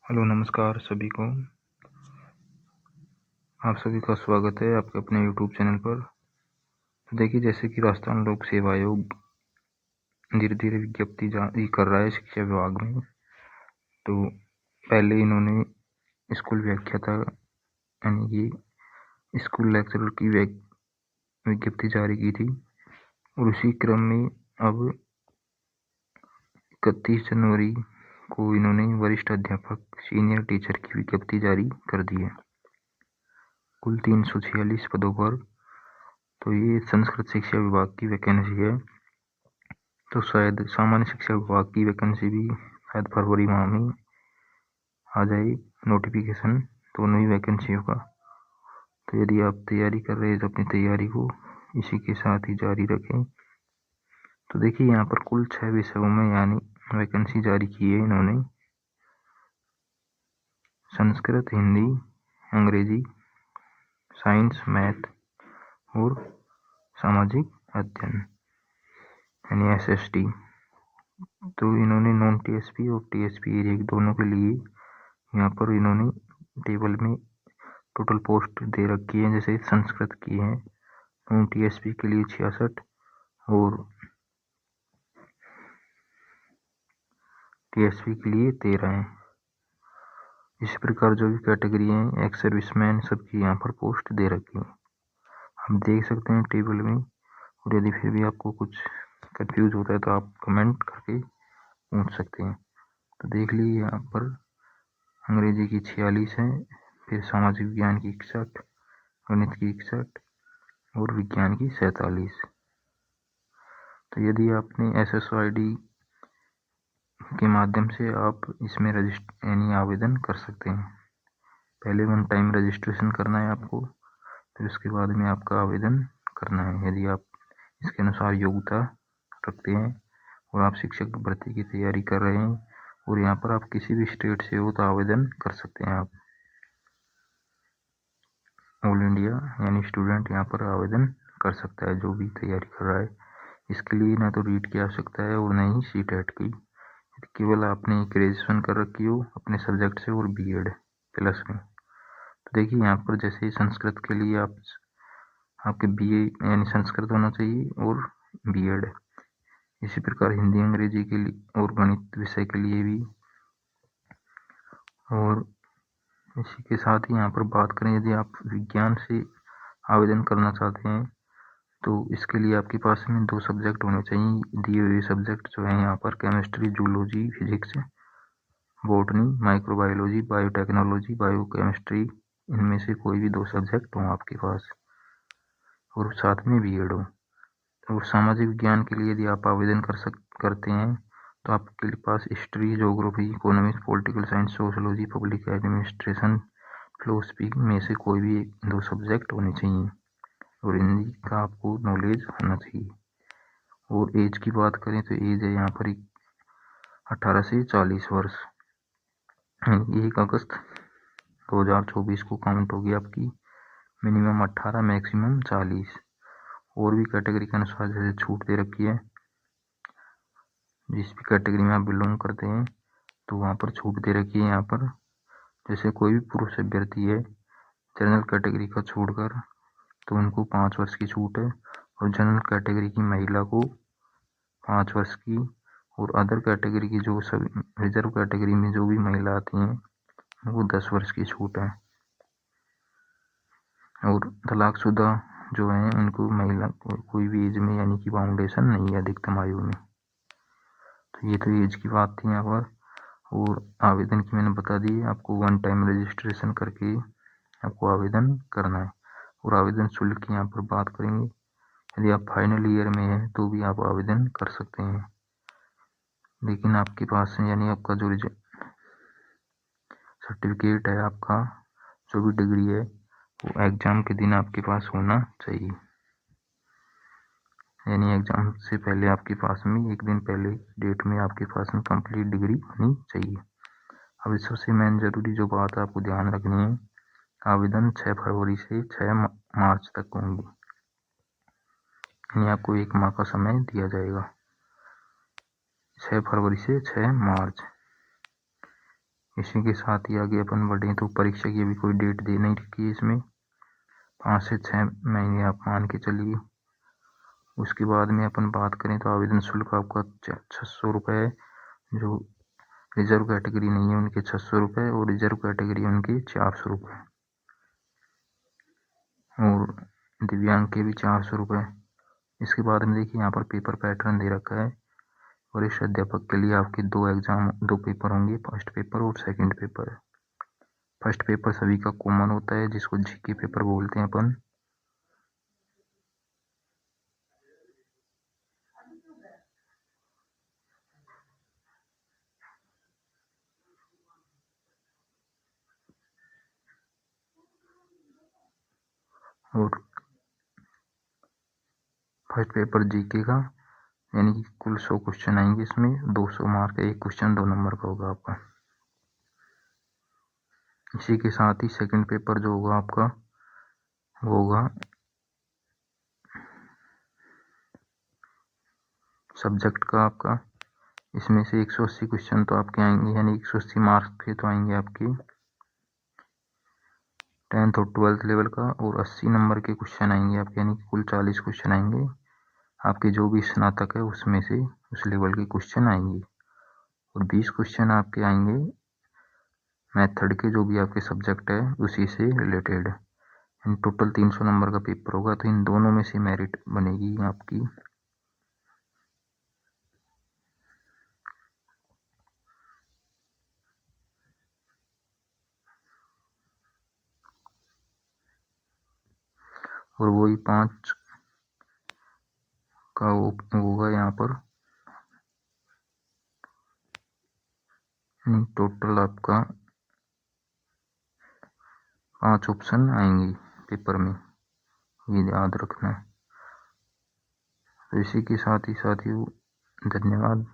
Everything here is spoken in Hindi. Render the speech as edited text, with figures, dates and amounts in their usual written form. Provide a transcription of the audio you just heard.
हेलो नमस्कार सभी को। आप सभी का स्वागत है आपके अपने यूट्यूब चैनल पर। तो देखिए, जैसे कि राजस्थान लोक सेवा आयोग धीरे धीरे विज्ञप्ति जारी कर रहा है शिक्षा विभाग में। तो पहले इन्होंने स्कूल व्याख्याता यानी कि स्कूल लेक्चरर की विज्ञप्ति जारी की थी, और उसी क्रम में अब 31 जनवरी को इन्होंने वरिष्ठ अध्यापक सीनियर टीचर की विज्ञप्ति जारी कर दी है, कुल 346 पदों पर। तो ये संस्कृत शिक्षा विभाग की वैकेंसी है। तो शायद सामान्य शिक्षा विभाग की वैकेंसी भी शायद फरवरी माह में आ जाए नोटिफिकेशन, दोनों ही वैकेंसियों का। तो यदि आप तैयारी कर रहे हैं तो अपनी तैयारी को इसी के साथ ही जारी रखें। तो देखिए, यहाँ पर कुल 6 विषयों में यानी वैकेंसी जारी की है इन्होंने: संस्कृत, हिंदी, अंग्रेजी, साइंस, मैथ और सामाजिक अध्ययन यानी SST। तो इन्होंने नॉन TSP और TSP एरिया दोनों के लिए यहाँ पर इन्होंने टेबल में टोटल पोस्ट दे रखी है। जैसे संस्कृत की है नॉन TSP के लिए 66 और TSP के लिए 13 है। इस प्रकार जो भी कैटेगरी है एक्स सर्विसमैन सबकी यहाँ पर पोस्ट दे रखी है, हम देख सकते हैं टेबल में। और यदि फिर भी आपको कुछ कंफ्यूज होता है तो आप कमेंट करके पूछ सकते हैं। तो देख लीजिए, यहाँ पर अंग्रेजी की 46 है, फिर सामाजिक विज्ञान की 61, गणित की 61 और विज्ञान की 47। तो यदि आपने SSOID के माध्यम से आप इसमें रजिस्टर यानी आवेदन कर सकते हैं। पहले 1 टाइम रजिस्ट्रेशन करना है आपको, फिर उसके बाद में आपका आवेदन करना है। यदि आप इसके अनुसार योग्यता रखते हैं और आप शिक्षक भर्ती की तैयारी कर रहे हैं और यहाँ पर आप किसी भी स्टेट से हो तो आवेदन कर सकते हैं। आप ऑल इंडिया यानी स्टूडेंट यहाँ पर आवेदन कर सकता है जो भी तैयारी कर रहा है। इसके लिए ना तो रीट की आवश्यकता है और न ही CTET की। केवल आपने ग्रेजुएशन कर रखी हो अपने सब्जेक्ट से और B.Ed प्लस में। तो देखिए, यहाँ पर जैसे संस्कृत के लिए आपके BA यानी संस्कृत होना चाहिए और B.Ed। इसी प्रकार हिंदी अंग्रेजी के लिए और गणित विषय के लिए भी। और इसी के साथ ही यहाँ पर बात करें, यदि आप विज्ञान से आवेदन करना चाहते हैं तो इसके लिए आपके पास में 2 सब्जेक्ट होने चाहिए। दिए हुए सब्जेक्ट जो है यहाँ पर chemistry, zoology, physics, botany, microbiology, biotechnology, biochemistry, इनमें से कोई भी 2 सब्जेक्ट हो आपके पास और साथ में B.Ed हो। और सामाजिक विज्ञान के लिए यदि आप आवेदन करते हैं तो आपके पास history, geography, economics, political science, sociology, public administration, philosophy में से कोई भी 2 सब्जेक्ट होने चाहिए और हिंदी का आपको नॉलेज होना चाहिए। और एज की बात करें तो एज है यहाँ पर 18 से 40 वर्ष। 1 अगस्त 2024 को काउंट होगी आपकी। Minimum 18, maximum 40। और भी कैटेगरी के अनुसार जैसे छूट दे रखी है, जिस भी कैटेगरी में आप बिलोंग करते हैं तो वहाँ पर छूट दे रखी है। यहाँ पर जैसे कोई भी पुरुष अभ्यर्थी है जनरल कैटेगरी का छोड़कर तो उनको 5 वर्ष की छूट है, और जनरल कैटेगरी की महिला को 5 वर्ष की, और अदर कैटेगरी की जो सब रिजर्व कैटेगरी में जो भी महिला आती हैं वो 10 वर्ष की छूट है। और तलाकशुदा जो है उनको महिला कोई भी एज में यानी कि बाउंडेशन नहीं है अधिकतम आयु में। तो ये तो एज की बात थी यहाँ पर। और आवेदन की मैंने बता दी, आपको 1 टाइम रजिस्ट्रेशन करके आपको आवेदन करना है। और आवेदन शुल्क की यहाँ पर बात करेंगे, यदि आप फाइनल ईयर में हैं तो भी आप आवेदन कर सकते हैं, लेकिन आपके पास यानी आपका जो सर्टिफिकेट है, आपका जो भी डिग्री है वो एग्ज़ाम के दिन आपके पास होना चाहिए। यानी एग्ज़ाम से पहले आपके पास में 1 दिन पहले डेट में आपके पास में कंप्लीट डिग्री होनी चाहिए। अब सबसे मेन जरूरी जो बात आपको ध्यान रखनी है, आवेदन 6 फरवरी से 6 मार्च तक होंगे, यानी आपको 1 माह का समय दिया जाएगा। 6 फरवरी से 6 मार्च। इसी के साथ ही आगे अपन बढ़े तो परीक्षा की अभी कोई डेट दे नहीं रखी है इसमें, 5 से 6 महीने आप मान के चलिए। उसके बाद में अपन बात करें तो आवेदन शुल्क आपका 600 रुपये है। जो रिजर्व कैटेगरी नहीं है उनके 600 रुपये और रिजर्व कैटेगरी उनके 400 रुपये और दिव्यांग के भी 400 रुपये। इसके बाद में देखिए यहाँ पर पेपर पैटर्न दे रखा है। वरिष्ठ अध्यापक के लिए आपके 2 पेपर होंगे, फर्स्ट पेपर और सेकंड पेपर। फर्स्ट पेपर सभी का कॉमन होता है जिसको जीके पेपर बोलते हैं अपन। और फर्स्ट पेपर जीके का यानी कि कुल 100 क्वेश्चन आएंगे इसमें, 200 मार्क का एक क्वेश्चन 2 नंबर का होगा आपका। इसी के साथ ही सेकंड पेपर जो होगा आपका वो होगा सब्जेक्ट का आपका। इसमें से 180 क्वेश्चन तो आपके आएंगे, यानी 180 मार्क्स के तो आएंगे आपके 10th और 12th लेवल का, और 80 नंबर के क्वेश्चन आएंगे आपके, यानी कि कुल 40 क्वेश्चन आएंगे आपके जो भी स्नातक है उसमें से उस लेवल के क्वेश्चन आएंगे। और 20 क्वेश्चन आपके आएंगे मेथड के, जो भी आपके सब्जेक्ट है उसी से रिलेटेड। इन टोटल 300 नंबर का पेपर होगा। तो इन दोनों में से मेरिट बनेगी आपकी। और वही 5 का होगा यहाँ पर। टोटल आपका 5 ऑप्शन आएंगे पेपर में, ये याद रखना है। तो इसी के साथ ही साथियों धन्यवाद।